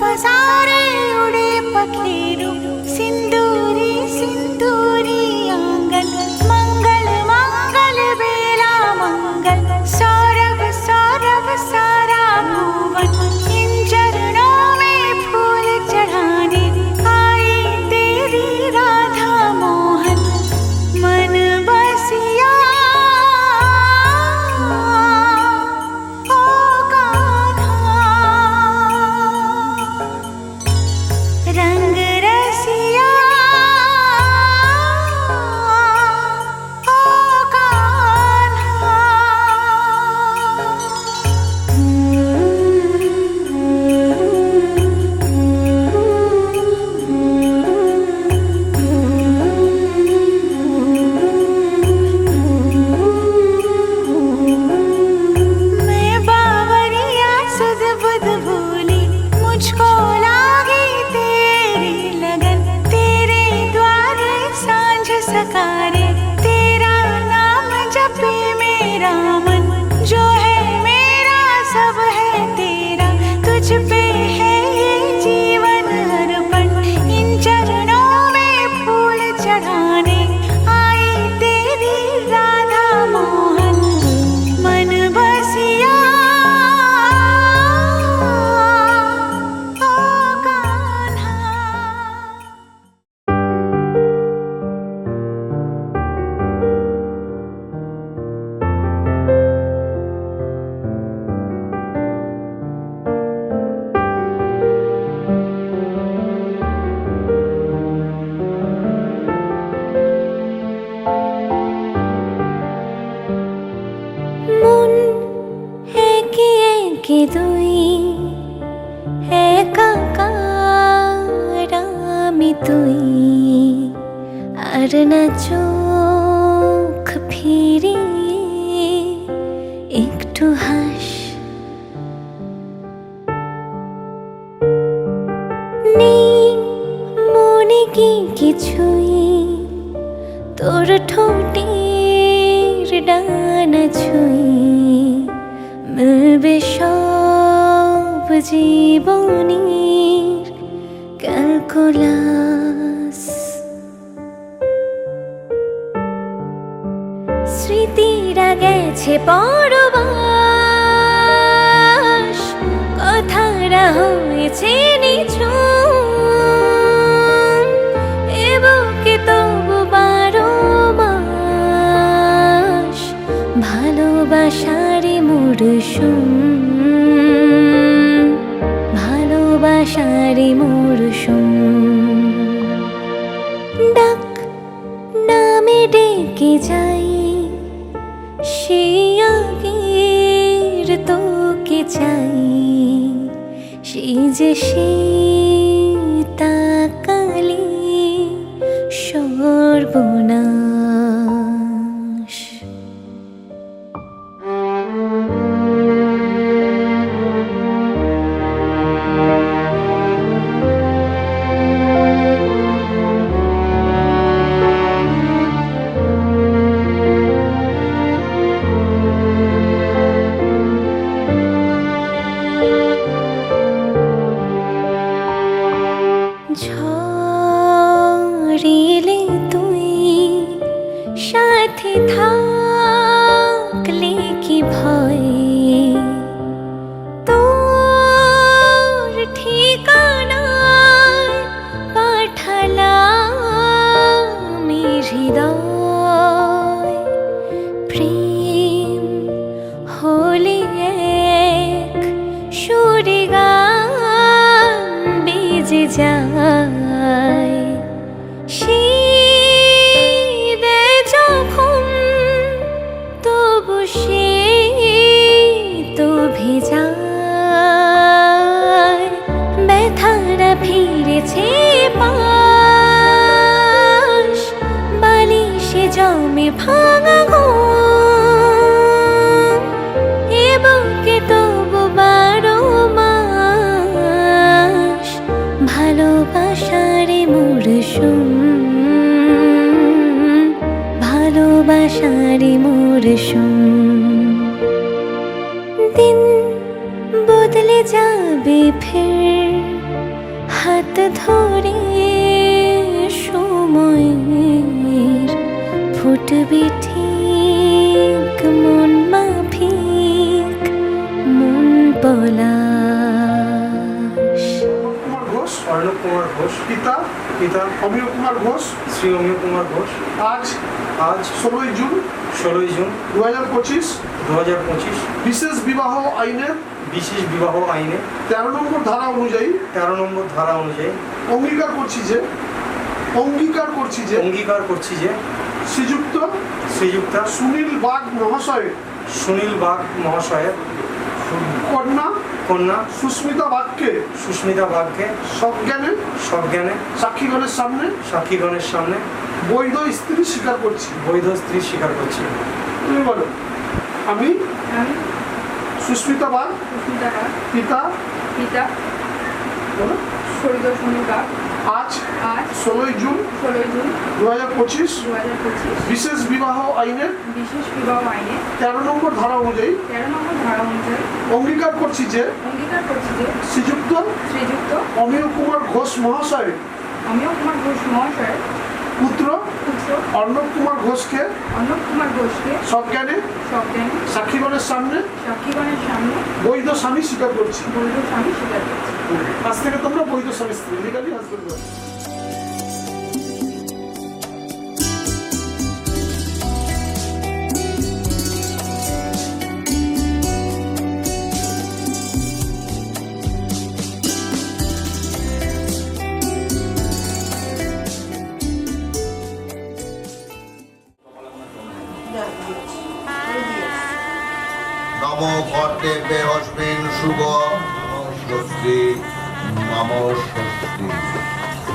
पसारे उड़े पखेरु सिंदूरी सिंदूरी आंगन मंगल मंगल बेला मंगल सौरभ सौरभ सारा भुवन इन चरणों में फूल चढ़ाने आई तेरी राधा मोहन मन बसिया ओ कान्हा रंग रसिया ओ कान्हा। मैं बावरिया सुध बुध भूली मुझको लागी तेरी लगन तेरे द्वारे सांझ सकारे तेरा नाम जपे मेरा मन जो है मेरा सब है तेरा तुझ पे है ये जीवन अर्पण इन चरणों में फूल चढ़ाने आई तेरी राधा मोहन मन बसिया ओ कान्हा। মন একে দুই একাকার আমি তুই আর না চোখ ফিরিয়ে একটু হাস নেই মনে কি কিছুই তোর ঠোঁটের ডানা ছুঁই মিলবে সব জীবনের ক্যালকুলাস স্মৃতিরা গেছে পরবাস কথারা হয়েছে নিঝুম এ বুকে তবু 12 মাস ভালোবাসারে মরশুম ভালোবাসারে মরশুম ডাক নামে ডেকে যাই সে আগের তোকে চাই সেই যে সে তাকালে সর্বনাশ ঝরিলে তুই সাথে থাকলে কি ভয় তোর ঠিকানায় পাঠালাম হৃদয় প্রেম হলে এক সুরে গান বেজে যায় শীতে যখন তবু সে তো ভেজায় ব্যথারা ফিরেছে পাশ বালিশে জমে ভাঙা ঘুম এ বুকে তবু 12 মাস ভালোবাসারে মরশুম ভালোবাসারে মরশুম দিন বদলে যাবে ফের হাত ধরে সময়ের ফুটবে ঠিক মন মাফিক মন পলাশ। কুমার ঘোষ, অর্ণব কুমার ঘোষ, পিতা পিতা অমিয় কুমার ঘোষ। শ্রী অমিয় কুমার ঘোষ। আজ আজ 16ই জুন 16ই জুন 2025 2025 বিশেষ বিবাহ আইনের বিশেষ বিবাহ আইনে 13 নম্বর ধারা অনুযায়ী 13 নম্বর ধারা অনুযায়ী অঙ্গীকার করছি যে অঙ্গীকার করছি যে শ্রীযুক্ত সুনীল বাগ মহাশয়ের সুনীল বাগ মহাশয়ের কন্যা সুস্মিতা বাগকে সজ্ঞানে সাক্ষীগণের সামনে বৈধ স্ত্রী স্বীকার করছি। তুমি বলো। আমি সুস্মিতা বাগ পিতা বলো। আজ 16ই জুন 2025 বিশেষ বিবাহ আইনের 13 নম্বর ধারা অনুযায়ী অঙ্গীকার করছি যে শ্রীযুক্ত অমিয় কুমার ঘোষ মহাশয়ের পুত্র অর্ণব কুমার ঘোষকে সজ্ঞানে সাক্ষীগণের সামনে বৈধ স্বামী স্বীকার করছি। আজ থেকে তোমরা বৈধ স্বামী স্ত্রী, লিগালি হাজবেন্ড ওয়াইফ। নমো কর্তেব্যে অস্মিন শুভ স্বস্তি নম স্বস্তি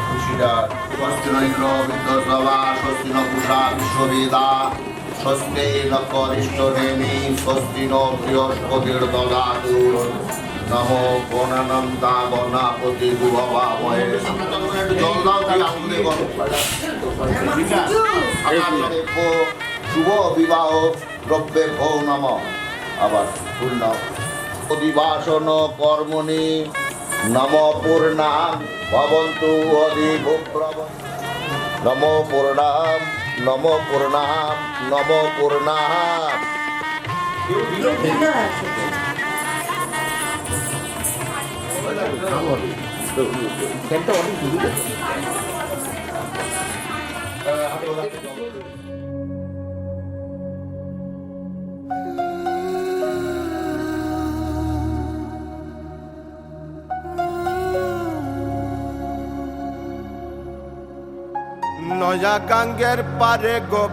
খুশিদার স্বস্তি নৈন্দ্র বিদ্যসভা স্বস্তি ন কুষা বিশ্ববেদা স্বস্তি ন করিষ্ঠনেমি স্বস্তি ন বৃহস্পতির দদাতু নমো গণানন্দা গণাপতি গুভবামহে। একটু জল দাও কি আঙুলে গরম শুভ বিবাহ দ্রব্যে ভো নম। আবার পূর্ণ অধিবাসন কর্মণি নম পূর্ণাম ভবন্তু অধিভূপ্রবণ। নম পূর্ণাম নম পূর্ণাম নম পূর্ণাম। নয়া গাঙ্গের পারে গো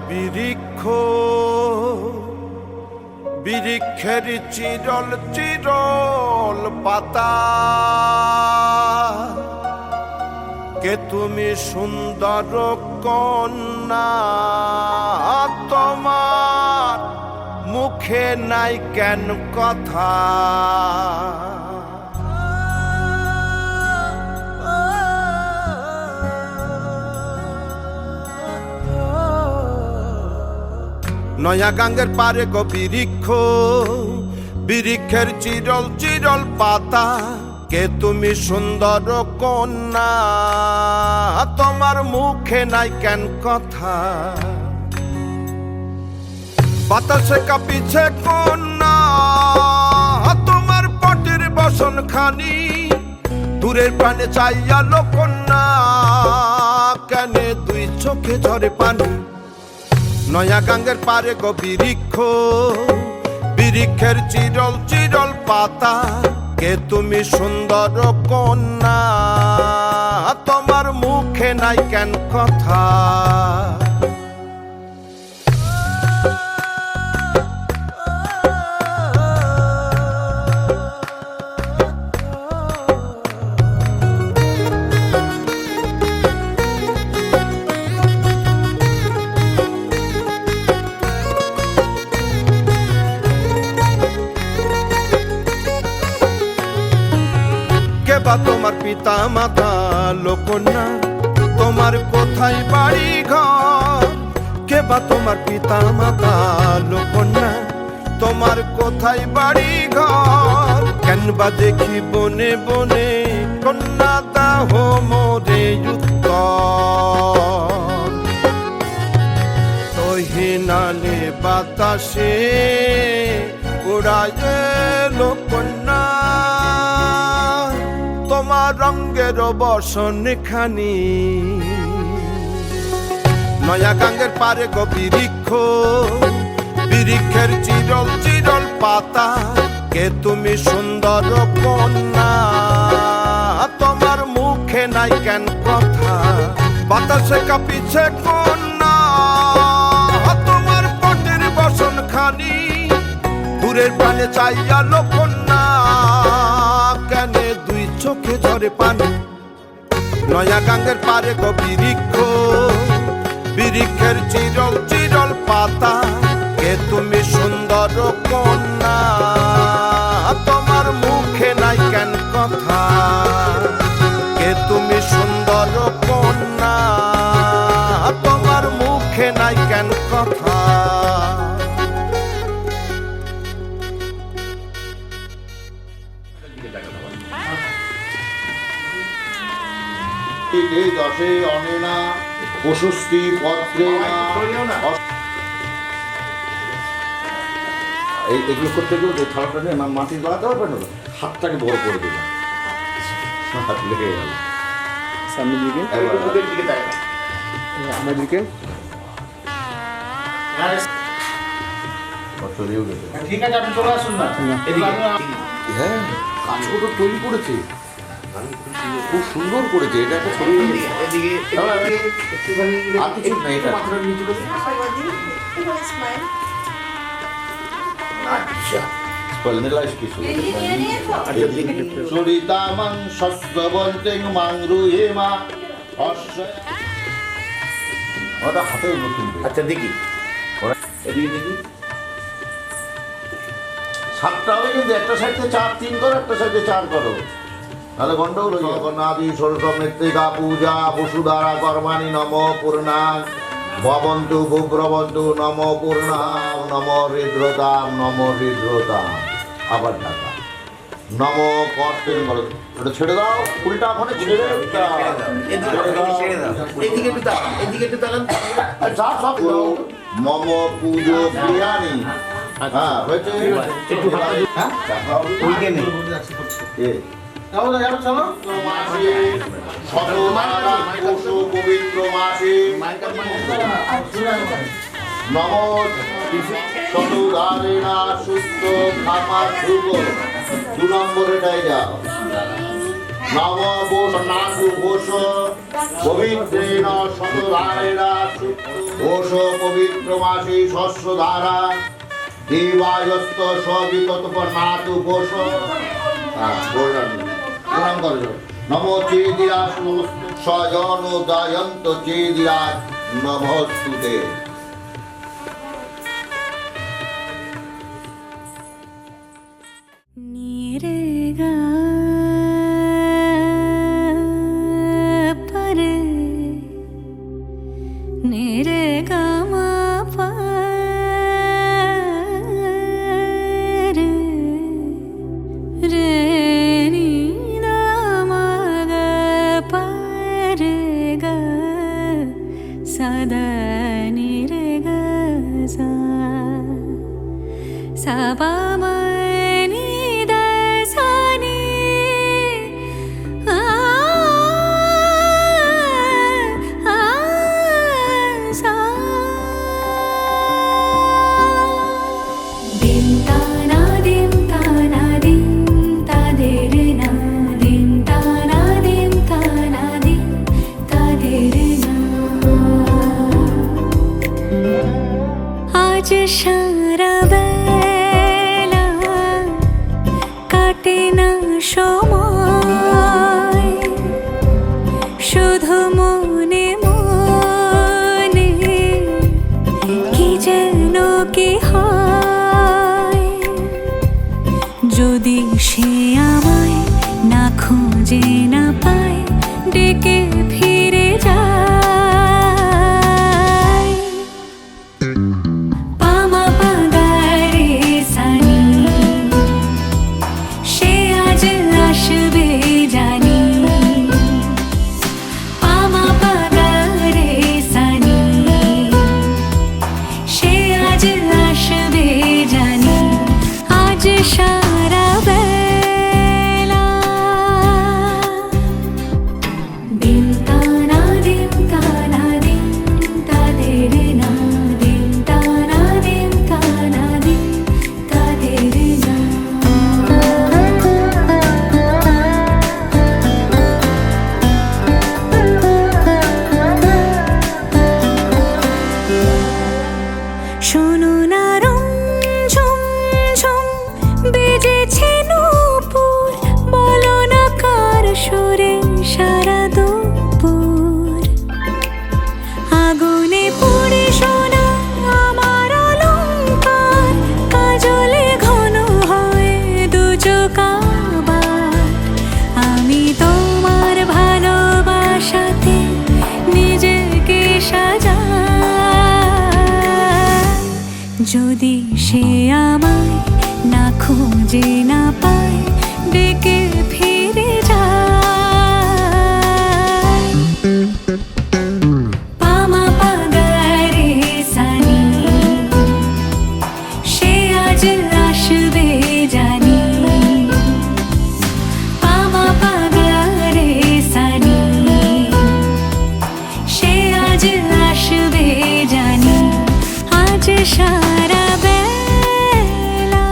বৃক্ষের চিরল পাতা কে তুমি সুন্দর কন্যা তোমার মুখে নাই কেন কথা। নয়া গাঙ্গের পারে গো বৃক্ষের চিরল পাতা কে তুমি সুন্দর কন্যা তোমার মুখে নাই কেন কথা। বাতাসে কাঁপিছে কন্যা তোমার পটের বসন খানি দূরের প্রাণে চাইয়ালো কন্যা কেনে দুই চোখে ঝরে পানি। নয়া গাঙ্গের পারে গো বৃক্ষের চিরল পাতা কে তুমি সুন্দর কন্যা তোমার মুখে নাই কেন কথা। বা তোমার পিতা মাতা লোকন্যা তোমার কোথায় বাড়ি ঘর। কে বা তোমার পিতা মাতা লোকন্যা তোমার কোথায় বাড়ি ঘর। কেন বা দেখি বনে কন্যা দাহ মোরে উত্তর তহিনালে বাতাসে উড়ায় কন্যা তোমার রঙ্গের বসন খানি নয়া গাঙ্গের পারে গো বৃক্ষ বৃক্ষের চিরল চিরল পাতা কে তুমি সুন্দর কন্যা তোমার মুখে নাই কেন কথা বাতাসে কাঁপিছে কন্যা তোমার পটের বসন খানি দূরের প্রাণে চাইয়া কন্যা কেন দুই চোখে ঝরে পানি নয়া গাঙ্গের পারে গো বৃক্ষ বৃক্ষের চিরল চিরল পাতা কে তুমি সুন্দর কন্যা তোমার মুখে নাই কেন কথা কে তুমি সুন্দর কন্যা তোমার মুখে নাই কেন কথা দশে অনেনা প্রশস্তি পত্রে এগুলো করতে গেলে যে থালাটা নিয়ে মাটি গলাতে পারবে না, হাতটাকে বড় করে দেবে, হাত লেগে গেল সামনের দিকে, আমার দিকে ঠিক আছে, আপনি চলে আসুন না। হ্যাঁ, কাজগুলো তৈরি করেছে, খুব সুন্দর করেছে। এটা একটা ছবি আর কিছু না, এটা আচ্ছা চরিতামাং শস্যবন্তেং মাংরু হেমা ওটা হাতে নতুন। আচ্ছা দেখি, এদিকে দেখি, সাতটা হবে কিন্তু একটা সাইডে 4-3 করো, একটা সাইডে 4 করো, তাহলে গন্ডগোল হয়ে যাবে। জগন্নাথী ষোড়শ মৃত্তিকা পূজা বসুধারা কর্মাণি নম পূর্ণা ভবন্তু ভূব্রবন্তু নম পূর্ণা নম হৃদ্রতাম নম হৃদ্রতাম। আবার ঢাকা নম কর্তেন বলো, ওটা ছেড়ে দাও, উল্টা ওখানে ছেড়ে দাও, এদিকে একটু দাও, এদিকে একটু দাঁড়ান, যা সব মম পুজো প্রিয়ানি। হ্যাঁ হয়েছে, একটু হ্যাঁ পবিত্র মাসে নমোধারেণা সুস্থ খামার ধ্রুব 2 নম্বরেটাই যাও। নম বোস নাসু ঘোষ পবিত্রেণ শতধারেণা ঘোষ পবিত্র মাসে শস্য ধারা দেবায়স্ত সবিতৎপর নাতু ঘোষ। প্রণাম করো। নম চেদিরাস নমস্তে স্বজন দায়ন্ত চেদিরাস নমস্তুতে। নিরেগা পরে নিরেগা মা পরে রে নি না মা গা পরে গা সদা নিরেগা সা সা পা মা সারা বেলা কাটে না সময়, শুধু মনে মনে কি যেন কি হয়। যদি সে আমায় না খুঁজে না পায়, ডেকে ফিরে যায়। আসবে জানি যদি সে আমায় না খুঁজে না পায় ডেকে ফিরে যায় পামা পাগারে সানি সে আজ আসবে জানি পামা পাগারে সানি সে আজ আসবে জানি আজ সারা বেলা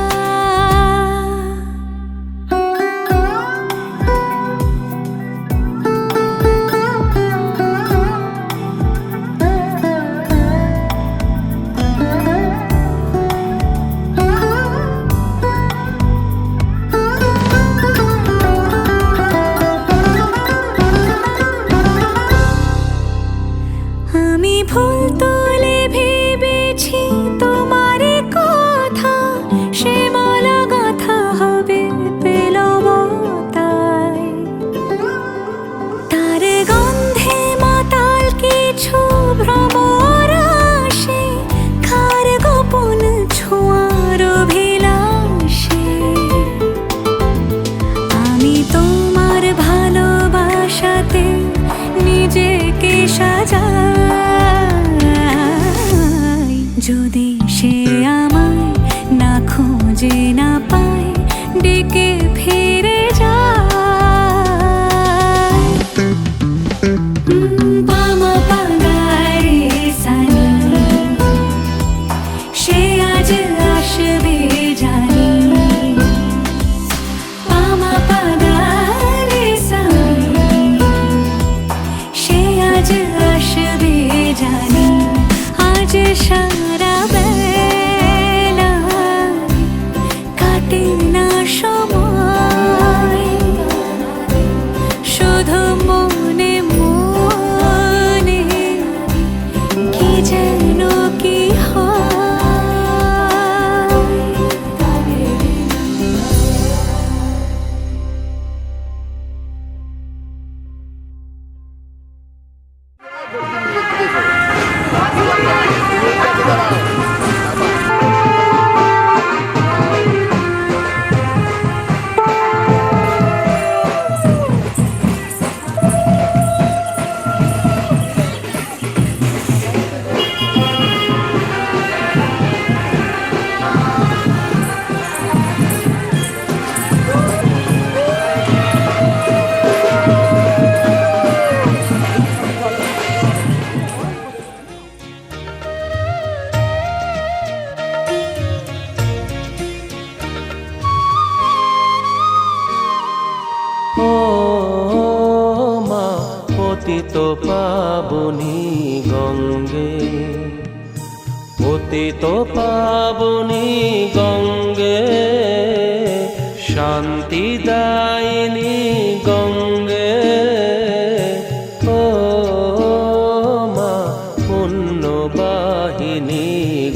আমি ভুল তুলে ভেবেছি তোমার কথা সে মালা গাথা হবে পেলব তাই তার গন্ধে মাতাল কিছু ভ্রমর আসে কার গোপন ছোঁয়ার অভিলাষে আমি তোমার ভালোবাসাতে নিজেকে সাজাই যদি সে আমায় না খুঁজে না পায় ডেকে ফিরে যায় পামা পাগারে সানি সে আজ আসবে জানি পামা পাগারে সানি সে আজ আসবে জানি আজ সারা বেলা কাটে না সময় শুধু মনে মনে কি যেন কি ও মা পতিত পাবনী গঙ্গে পতিত পাবনী গঙ্গে শান্তি দায়িনী গঙ্গে ও মা পুণ্যবাহিনী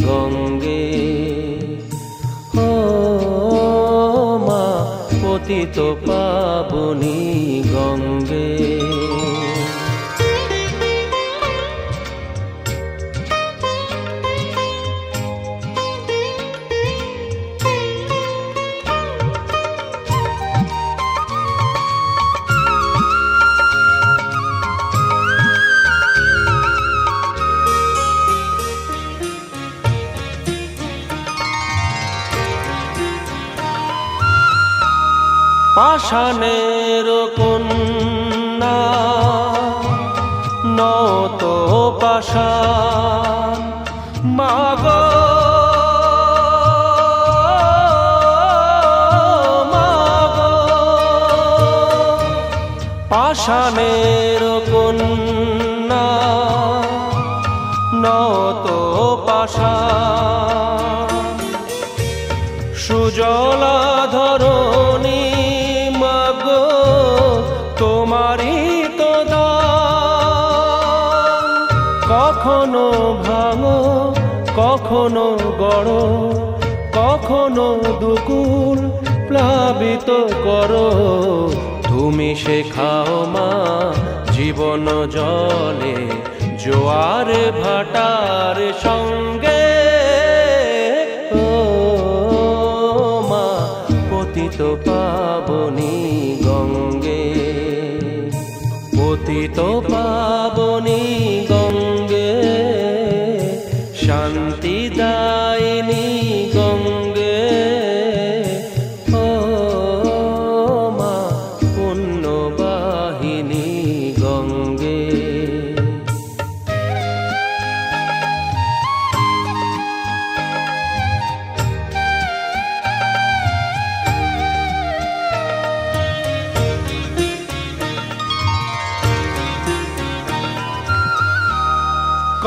গঙ্গে ও মা পতিত পাবনী গঙ্গে পাষাণের কন্যা নত পাষাণ মাগো মাগো পাষাণের কন্যা নত পাষাণ সুজলা ধরণী মাগো তোমারই তো দান কখনো ভাঙো কখনো গড়ো কখনো দুকুল প্লাবিত করো তুমি শেখাও মা জীবন জলে জোয়ার ভাটার সঙ্গে পতিত পাবনী গঙ্গে, পতিত পাবনী গঙ্গে, শান্তি দায়িনী গঙ্গে, ও মা পুণ্যবাহিনী গঙ্গে।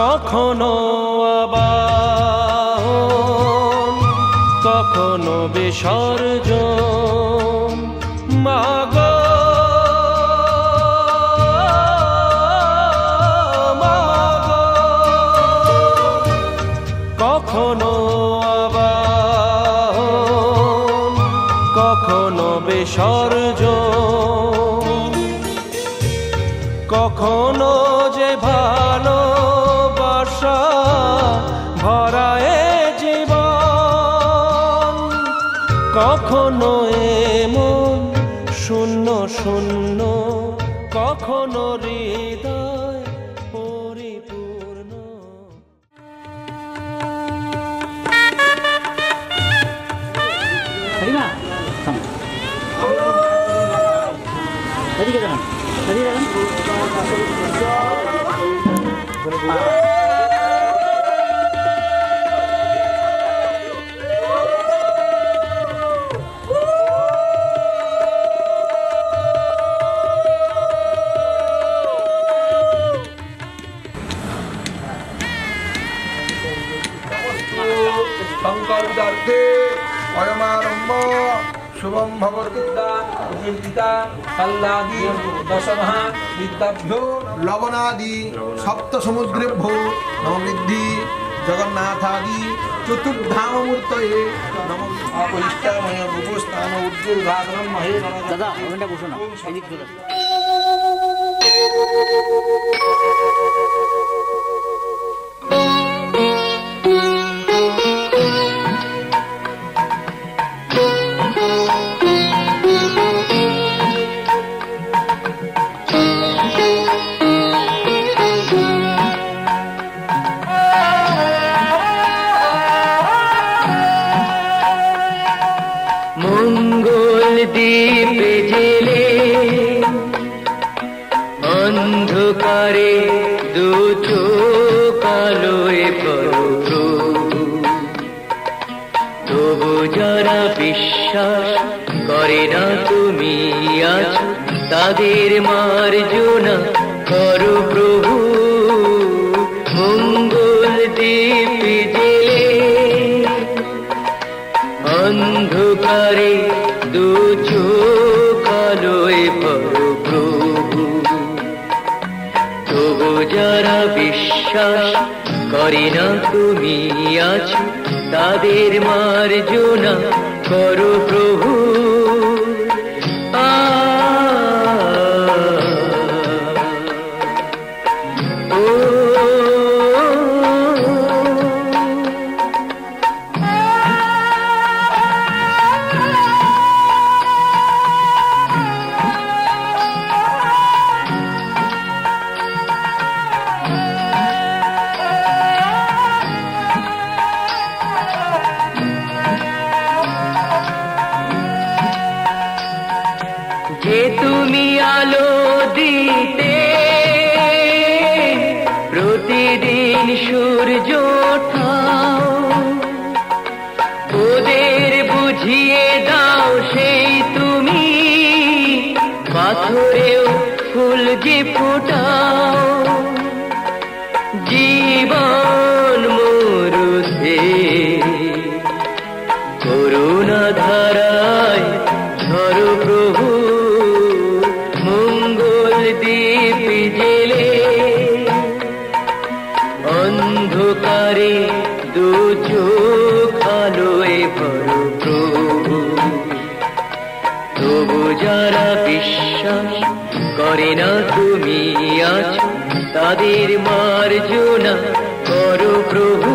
কখনো আবাহন, কখনো বিসর্জন, মাগো মাগো, কখনো আবাহন, কখনো বিসর্জন, কখনো যে ভালোবাসা ভরায় জীবন, কখনো এমন শূন্য শূন্য, কখনো হৃদয় পরিপূর্ণ। শঙ্করদার্থে অয়মারম্ভ শুভম ভগবদ্গীতা গীতা কাল্লাদি দশমঃ বিদ্যাভ্যো লবণাদি সপ্ত সমুদ্রেভ্যো নমবৃদ্ধি জগন্নাথাদি চতুর্ধামমূর্তয়ে নম। অপরিষ্কারময় ভূস্থান উদ্দুর্ঘাগ্রম মহে দাদা ওখানটা বসো না, এদিক চলে আসো। মঙ্গল দ্বীপে জেলে অন্ধকারে দু চোখ আলোয় প্রভু, তবু যারা বিশ্বাস করে না তুমি আছো, তাদের মার্জনা করো প্রভু। মঙ্গল দ্বীপে জেলে অন্ধকারে দু চোখ আলোয় প্রভু, তবু যারা বিশ্বাস করে না তুমি আছো, তাদের মার্জনা করো প্রভু। যে তুমি আলো দিতে প্রতিদিন সূর্য ওঠাও, ওদের বুঝিয়ে দাও সেই তুমি পাথরেও ফুল যে ফোটাও। জীবন মরুতে করুণা ধারায় ঝরো প্রভু। মঙ্গল দ্বীপ জেলে অন্ধকারে দু চোখ আলোয় ভরো প্রভু, তবু যারা বিশ্বাস করে না তুমি আছো, তাদের মার্জনা করো প্রভু।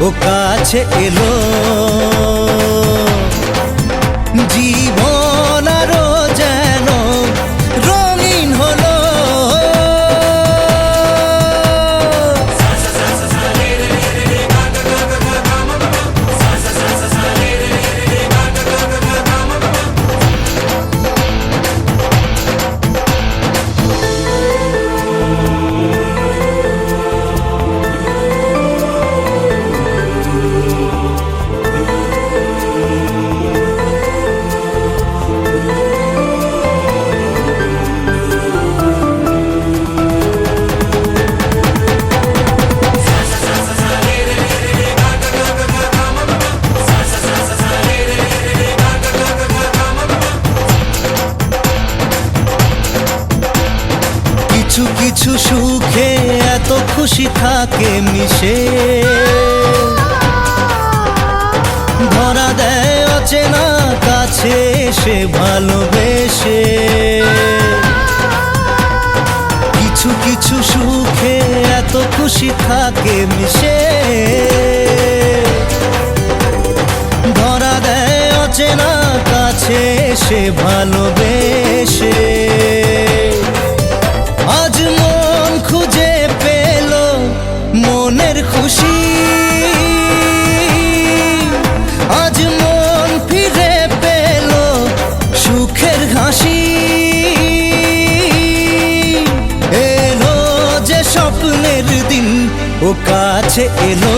ও কাছে এলো জীবন আরো যেন রঙিন হলো কিছু কিছু সুখে এত খুশি থাকে মিশে ধরা দেয় অচেনা কাছে এসে ভালোবেসে কিছু কিছু সুখে এত খুশি থাকে মিশে ধরা দেয় অচেনা কাছে এসে ভালোবেসে আজ মন খুঁজে পেল মনের খুশি আজ মন ফিরে পেল সুখের হাসি এলো যে স্বপ্নের দিন ও কাছে এলো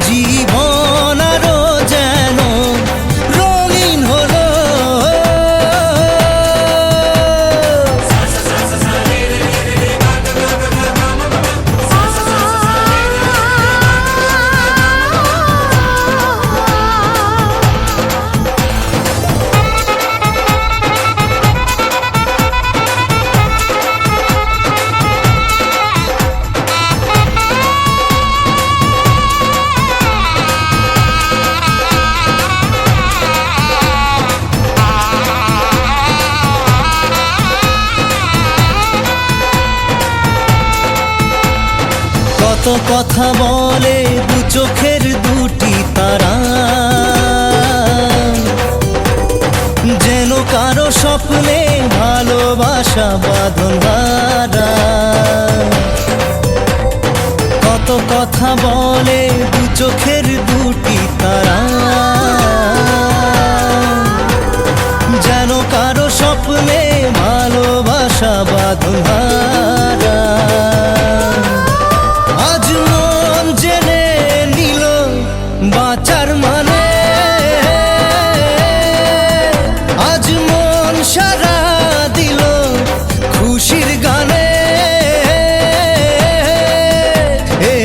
জীবন আরো যেন রঙিন হলো কত কথা বলে দু চোখের দুটি তারা যেন কারো স্বপ্নে ভালোবাসা বাঁধন ধরা কত কথা বলে দু চোখের দুটি তারা যেন কারো স্বপ্নে ভালোবাসা বাঁধন ধরা আজ মন জেনে নিল বাঁচার মানে আজ মন সারা দিল খুশির গানে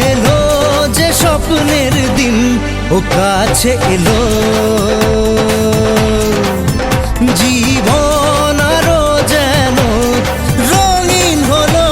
এলো যে স্বপ্নের দিন ও কাছে এলো জীবন আরো যেন রঙিন হলো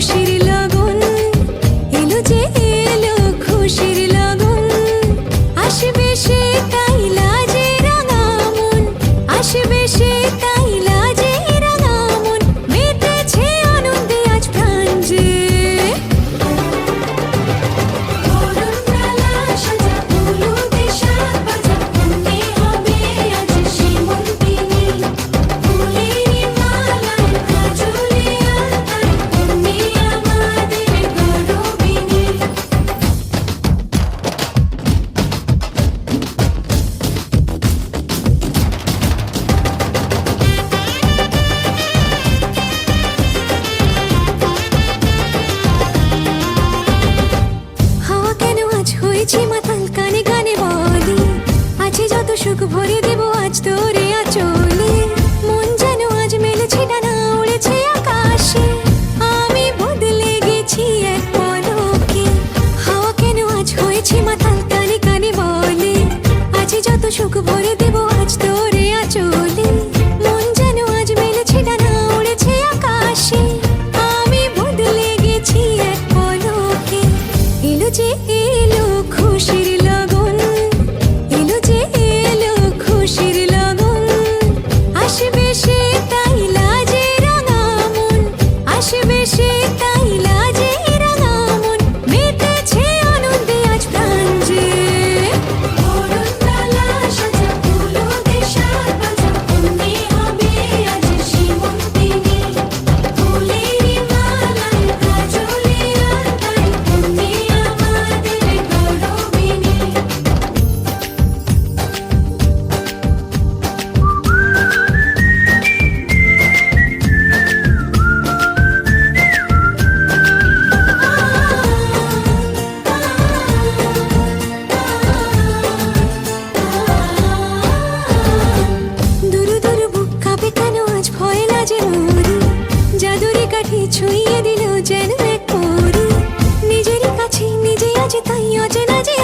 খুশির লগন, এলো যে এলো খুশির লগন, আসবে সে তাই লাজে রাঙা মন, আসবে সে তাই লাজে রাঙা মন, মেতেছে আনন্দে আজ প্রাণ যে। বরণডালা সাজা হলুদে শাক ভাজা, মনে হবে আজ সীমন্তিনী, ফুলের মালায় কাজলে আলতায়, তুমি আমাদের গৌরবিনী। হাওয়া কেন আজ হয়েছে মাতাল, কানে কানে বলি, আছে যত সুখ ভরে দেব আজ তোরে আঁচলে। মন যেন আজ মেলেছে ডানা, উড়েছে আকাশে, আমি বদলে গেছি এক পলকে। হাওয়া কেন আজ হয়েছে মাতাল, কানে কানে বলে, আছে যত সুখ ভরে দেব আজ তোরে আঁচলে। মন যেন আজ মেলেছে ডানা, উড়েছে আকাশে, আমি বদলে গেছি এক পলকে। এলো যে এলো খুশির লগন, এলো যে এলো খুশির লগন, আসবে সে তাই লাজে রাঙা মন, আসবে সে তাই লাজে রাঙা মন, মেতেছে আনন্দে আজ প্রাণ যে। বরণডালা সাজা হলুদে শাক ভাজা, মনে হবে আজ সীমন্তিনী, ফুলের মালায় কাজলে আলতায়, তুমি আমাদের গৌরবিনী। দুরু দুরু বুক কাঁপে কেন আজ ভয় লাজে মরি, জাদুরি কাঠি ছুঁয়ে দিল যেন এক পরি, নিজেরই কাছে নিজে আজ তাই অচেনা যে